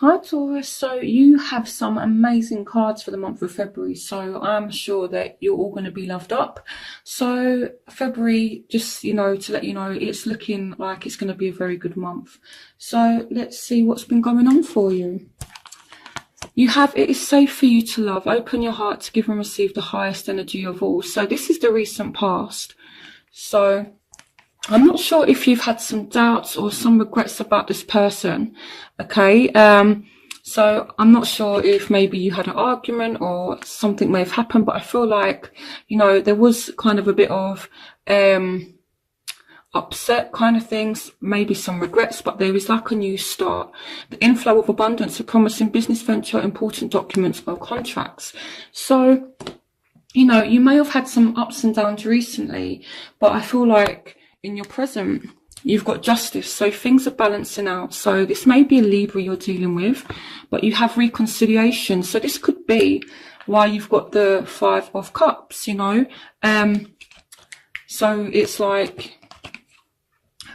Hi Taurus, so you have some amazing cards for the month of February, so I'm sure that you're all going to be loved up. So February, just to let you know, it's looking like it's going to be a very good month. So let's see what's been going on for you. You have, it is safe for you to love. Open your heart to give and receive the highest energy of all. So this is the recent past. So I'm not sure if you've had some doubts or some regrets about this person, okay? So I'm not sure if maybe you had an argument or something may have happened, but I feel like, there was kind of a bit of upset kind of things, maybe some regrets, but there is like a new start. The inflow of abundance, a promising business venture, important documents or contracts. So, you may have had some ups and downs recently, but I feel like in your present, you've got justice. So things are balancing out. So this may be a Libra you're dealing with, but you have reconciliation. So this could be why you've got the 5 of Cups, So it's like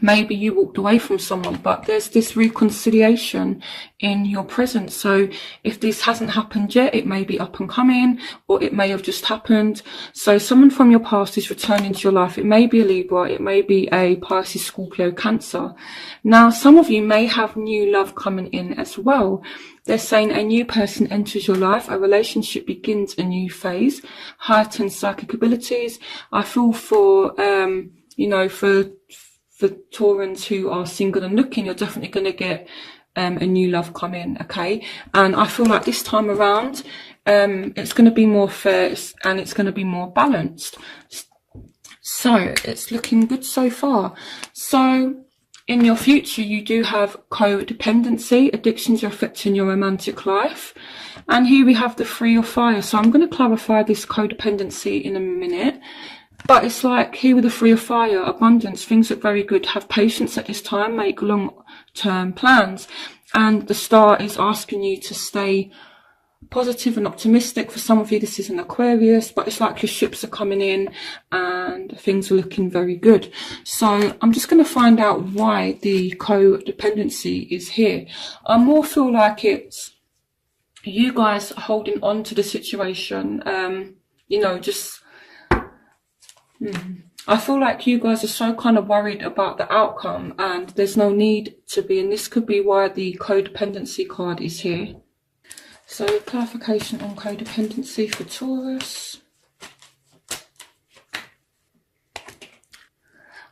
maybe you walked away from someone, but there's this reconciliation in your present. So if this hasn't happened yet, it may be up and coming, or it may have just happened. So someone from your past is returning to your life. It may be a Libra, it may be a Pisces, Scorpio, Cancer. Now, some of you may have new love coming in as well. They're saying a new person enters your life, a relationship begins a new phase, heightened psychic abilities. I feel for, for Taurans who are single and looking, you're definitely going to get a new love come in, okay? And I feel like this time around, it's going to be more fair and it's going to be more balanced. So it's looking good so far. So in your future, you do have codependency. Addictions are affecting your romantic life. And here we have the 3 of Fire. So I'm going to clarify this codependency in a minute. But it's like here with the 3 of Fire, abundance, things look very good. Have patience at this time, make long-term plans. And the Star is asking you to stay positive and optimistic. For some of you, this is an Aquarius, but it's like your ships are coming in and things are looking very good. So I'm just going to find out why the codependency is here. I more feel like it's you guys holding on to the situation, I feel like you guys are so kind of worried about the outcome and there's no need to be, and this could be why the codependency card is here. So clarification on codependency for Taurus.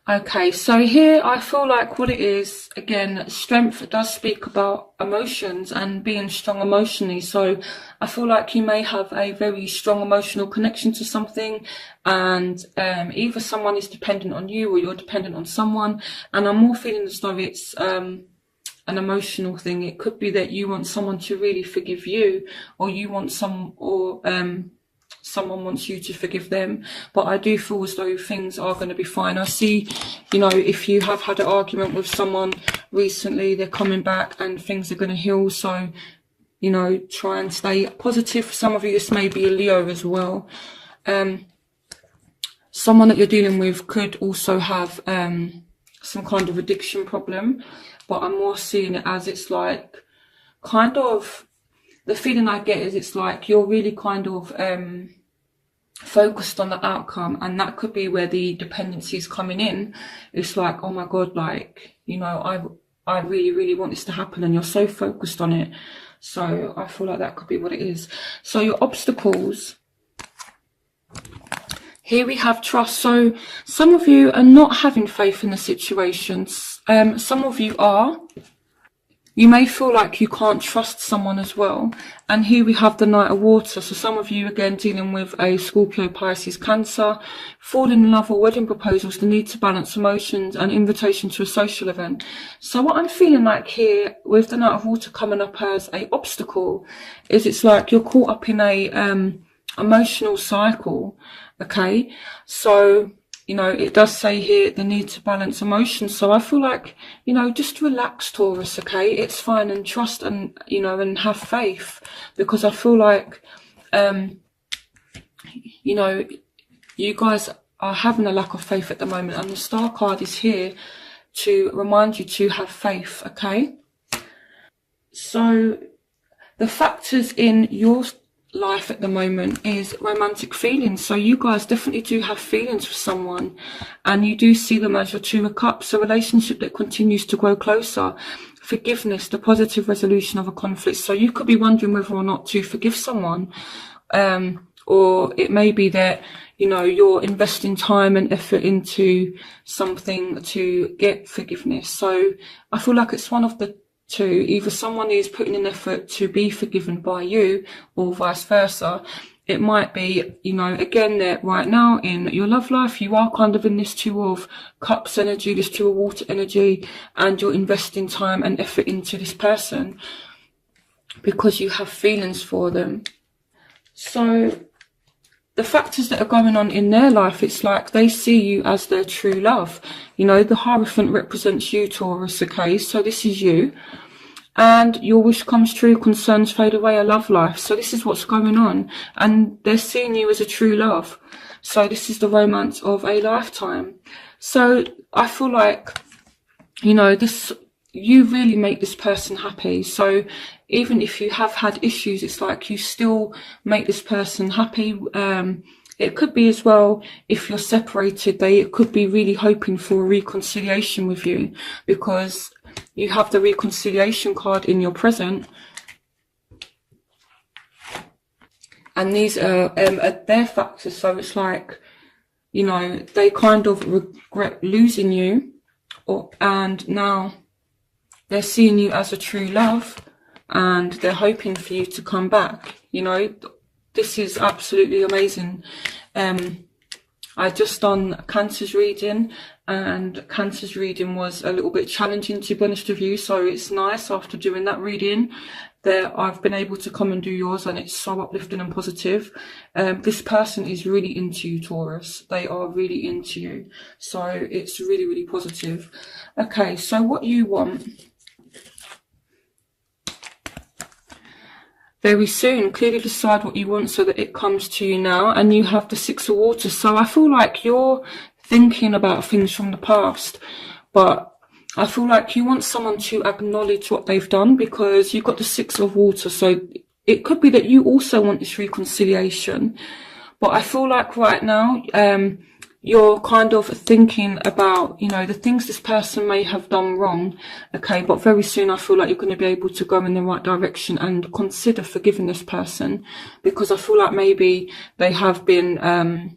Okay, so here I feel like what it is, again, strength does speak about emotions and being strong emotionally. So I feel like you may have a very strong emotional connection to something, and either someone is dependent on you or you're dependent on someone. And I'm more feeling as though it's an emotional thing. It could be that you want someone to really forgive you, or you want someone wants you to forgive them. But I do feel as though things are going to be fine. I see, if you have had an argument with someone recently, they're coming back and things are going to heal. So, try and stay positive. For some of you, this may be a Leo as well. Someone that you're dealing with could also have some kind of addiction problem. But I'm more seeing it as it's like kind of, the feeling I get is it's like you're really kind of focused on the outcome, and that could be where the dependency is coming in. It's like, oh my God, like, I really, really want this to happen, and you're so focused on it. So I feel like that could be what it is. So your obstacles, here we have trust. So some of you are not having faith in the situations. Some of you are. You may feel like you can't trust someone as well. And here we have the Knight of Water. So some of you, again, dealing with a Scorpio, Pisces, Cancer, falling in love or wedding proposals, the need to balance emotions, and invitation to a social event. So what I'm feeling like here with the Knight of Water coming up as a obstacle is it's like you're caught up in a emotional cycle. Okay. So, it does say here the need to balance emotions. So I feel like, just relax, Taurus, okay? It's fine, and trust and, and have faith, because I feel like, you guys are having a lack of faith at the moment, and the Star card is here to remind you to have faith, okay? So the factors in your life at the moment is romantic feelings. So you guys definitely do have feelings for someone, and you do see them as your Two of Cups, a relationship that continues to grow closer. Forgiveness, the positive resolution of a conflict. So you could be wondering whether or not to forgive someone, or it may be that, you know, you're investing time and effort into something to get forgiveness. So I feel like it's one of the two. Either someone is putting an effort to be forgiven by you, or vice versa. It might be, you know, again, that right now in your love life, you are kind of in this Two of Cups energy, this Two of Water energy, and you're investing time and effort into this person because you have feelings for them. So the factors that are going on in their life, it's like they see you as their true love. You know, the Hierophant represents you, Taurus, okay? So this is you. And your wish comes true, concerns fade away, a love life. So this is what's going on. And they're seeing you as a true love. So this is the romance of a lifetime. So I feel like, you know, you really make this person happy. So even if you have had issues, it's like you still make this person happy. It could be as well, if you're separated, they could be really hoping for a reconciliation with you, because you have the reconciliation card in your present. And these are their factors. So it's like, you know, they kind of regret losing you, and now they're seeing you as a true love, and they're hoping for you to come back. You know, this is absolutely amazing. I just done Cancer's reading, and Cancer's reading was a little bit challenging, to be honest with you. So it's nice after doing that reading that I've been able to come and do yours, and it's so uplifting and positive. This person is really into you, Taurus. They are really into you. So it's really, really positive. Okay, so what you want very soon, clearly decide what you want so that it comes to you now. And you have the Six of Water. So I feel like you're thinking about things from the past, but I feel like you want someone to acknowledge what they've done, because you've got the Six of Water. So it could be that you also want this reconciliation, but I feel like right now, you're kind of thinking about, you know, the things this person may have done wrong, okay? But very soon I feel like you're going to be able to go in the right direction and consider forgiving this person, because I feel like maybe they have been,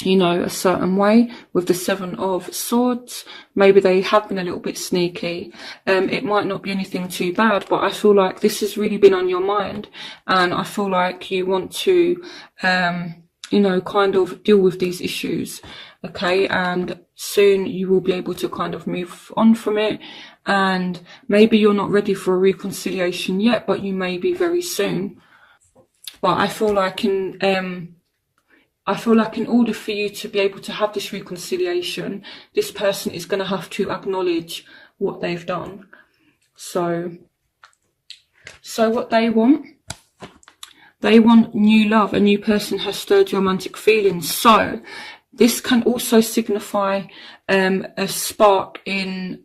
you know, a certain way with the Seven of Swords. Maybe they have been a little bit sneaky. It might not be anything too bad, but I feel like this has really been on your mind, and I feel like you want to, you know, kind of deal with these issues, okay? And soon you will be able to kind of move on from it, and maybe you're not ready for a reconciliation yet, but you may be very soon. But I feel like in order for you to be able to have this reconciliation, this person is going to have to acknowledge what they've done. So what they want new love. A new person has stirred your romantic feelings. So this can also signify a spark in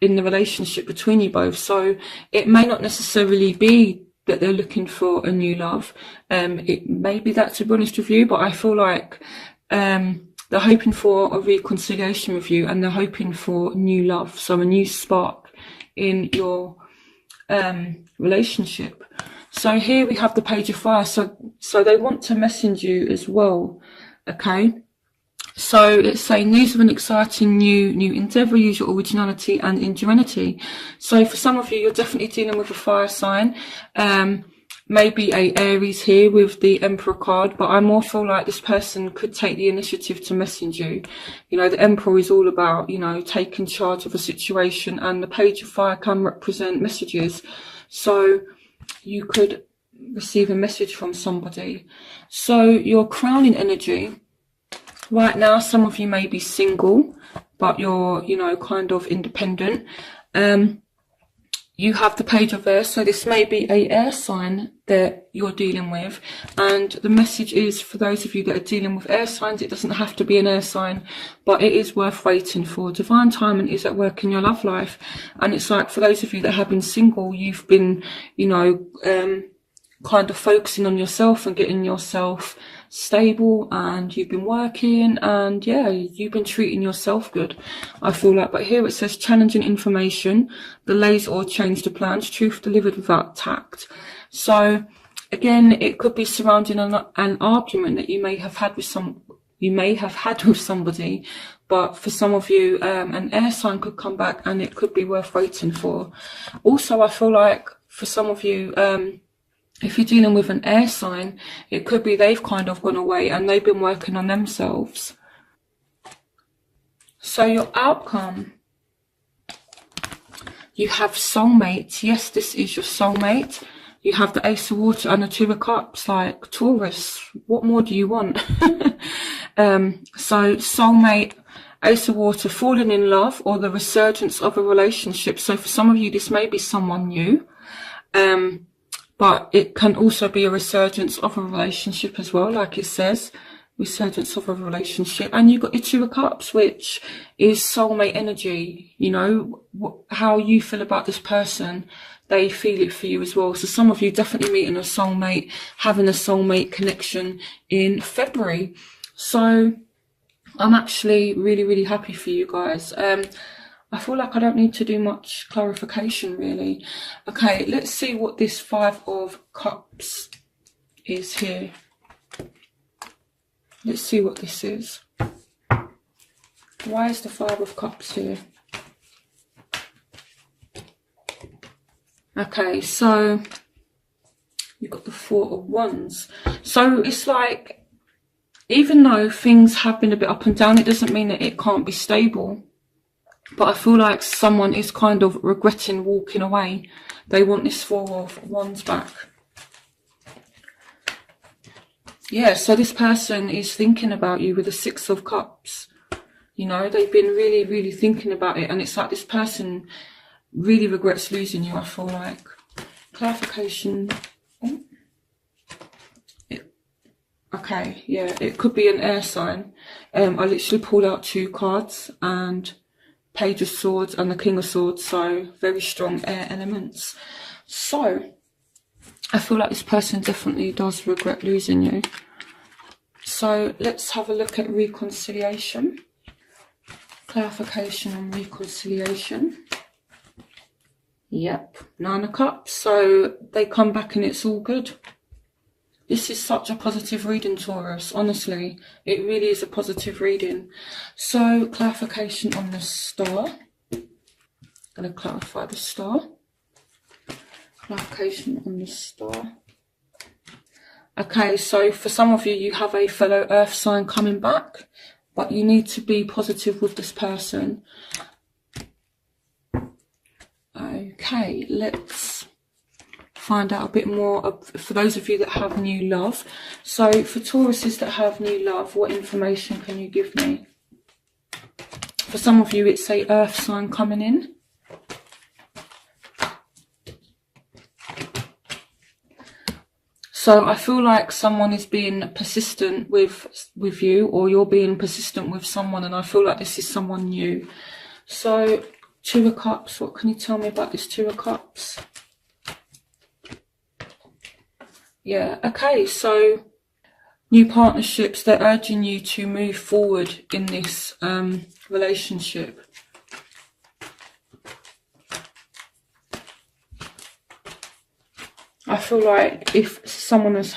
the relationship between you both. So it may not necessarily be that they're looking for a new love. It may be that, to be honest with you, but I feel like they're hoping for a reconciliation with you, and they're hoping for new love. So a new spark in your relationship. So here we have the Page of Fire. So they want to message you as well, okay? So it's saying news of an exciting new endeavour. Use your originality and ingenuity. So for some of you, you're definitely dealing with a fire sign. Maybe a Aries here with the Emperor card, but I more feel like this person could take the initiative to message you. You know, the Emperor is all about, you know, taking charge of a situation, and the Page of Fire can represent messages. So you could receive a message from somebody. So your crowning energy right now, some of you may be single, but you're, you know, kind of independent. you have the page of air, so this may be a air sign that you're dealing with, and the message is for those of you that are dealing with air signs, it doesn't have to be an air sign, but it is worth waiting for. Divine timing is at work in your love life, and it's like for those of you that have been single, you've been, you know, kind of focusing on yourself and getting yourself stable, and you've been working, and yeah, you've been treating yourself good, I feel like. But here it says challenging information, delays or change to plans, truth delivered without tact. So again, it could be surrounding an argument that you may have had with somebody, but for some of you, an air sign could come back and it could be worth waiting for. Also, I feel like for some of you, if you're dealing with an air sign, it could be they've kind of gone away and they've been working on themselves. So your outcome, you have soulmate. Yes, this is your soulmate. You have the Ace of Water and the Two of Cups, like Taurus. What more do you want? So soulmate, Ace of Water, falling in love, or the resurgence of a relationship. So for some of you, this may be someone new. But it can also be a resurgence of a relationship as well, like it says, resurgence of a relationship. And you've got your Two of Cups, which is soulmate energy. You know, how you feel about this person, they feel it for you as well. So some of you definitely meeting a soulmate, having a soulmate connection in February. So I'm actually really, really happy for you guys. I feel like I don't need to do much clarification, really. Okay, let's see what this Five of Cups is here. Let's see what this is. Why is the Five of Cups here? Okay, so you've got the Four of Wands. So it's like, even though things have been a bit up and down, it doesn't mean that it can't be stable. But I feel like someone is kind of regretting walking away. They want this Four of Wands back. Yeah, so this person is thinking about you with the Six of Cups. You know, they've been really, really thinking about it. And it's like this person really regrets losing you, I feel like. Clarification. Oh. Okay, yeah, it could be an air sign. I literally pulled out two cards, and Page of Swords and the King of Swords, so very strong air elements. So I feel like this person definitely does regret losing you. So let's have a look at reconciliation. Clarification on reconciliation. Yep, Nine of Cups. So they come back and it's all good. This is such a positive reading, Taurus. Honestly, it really is a positive reading. So, clarification on the Star. I'm going to clarify the Star. Clarification on the Star. Okay, so for some of you, you have a fellow earth sign coming back, but you need to be positive with this person. Okay, let's find out a bit more for those of you that have new love. So for Tauruses that have new love, what information can you give me? For some of you, it's a earth sign coming in. So I feel like someone is being persistent with you, or you're being persistent with someone, and I feel like this is someone new. So Two of Cups, what can you tell me about this Two of Cups? Yeah, okay, so new partnerships, they're urging you to move forward in this relationship. I feel like if someone has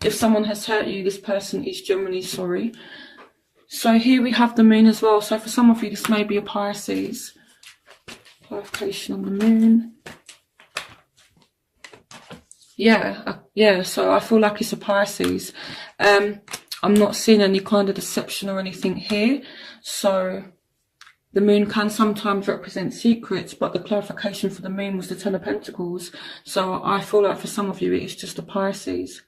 if someone has hurt you, this person is genuinely sorry. So here we have the Moon as well. So for some of you, this may be a Pisces. Clarification on the Moon. Yeah, so I feel like it's a Pisces. I'm not seeing any kind of deception or anything here. So the Moon can sometimes represent secrets, but the clarification for the Moon was the Ten of Pentacles. So I feel like for some of you, it is just a Pisces.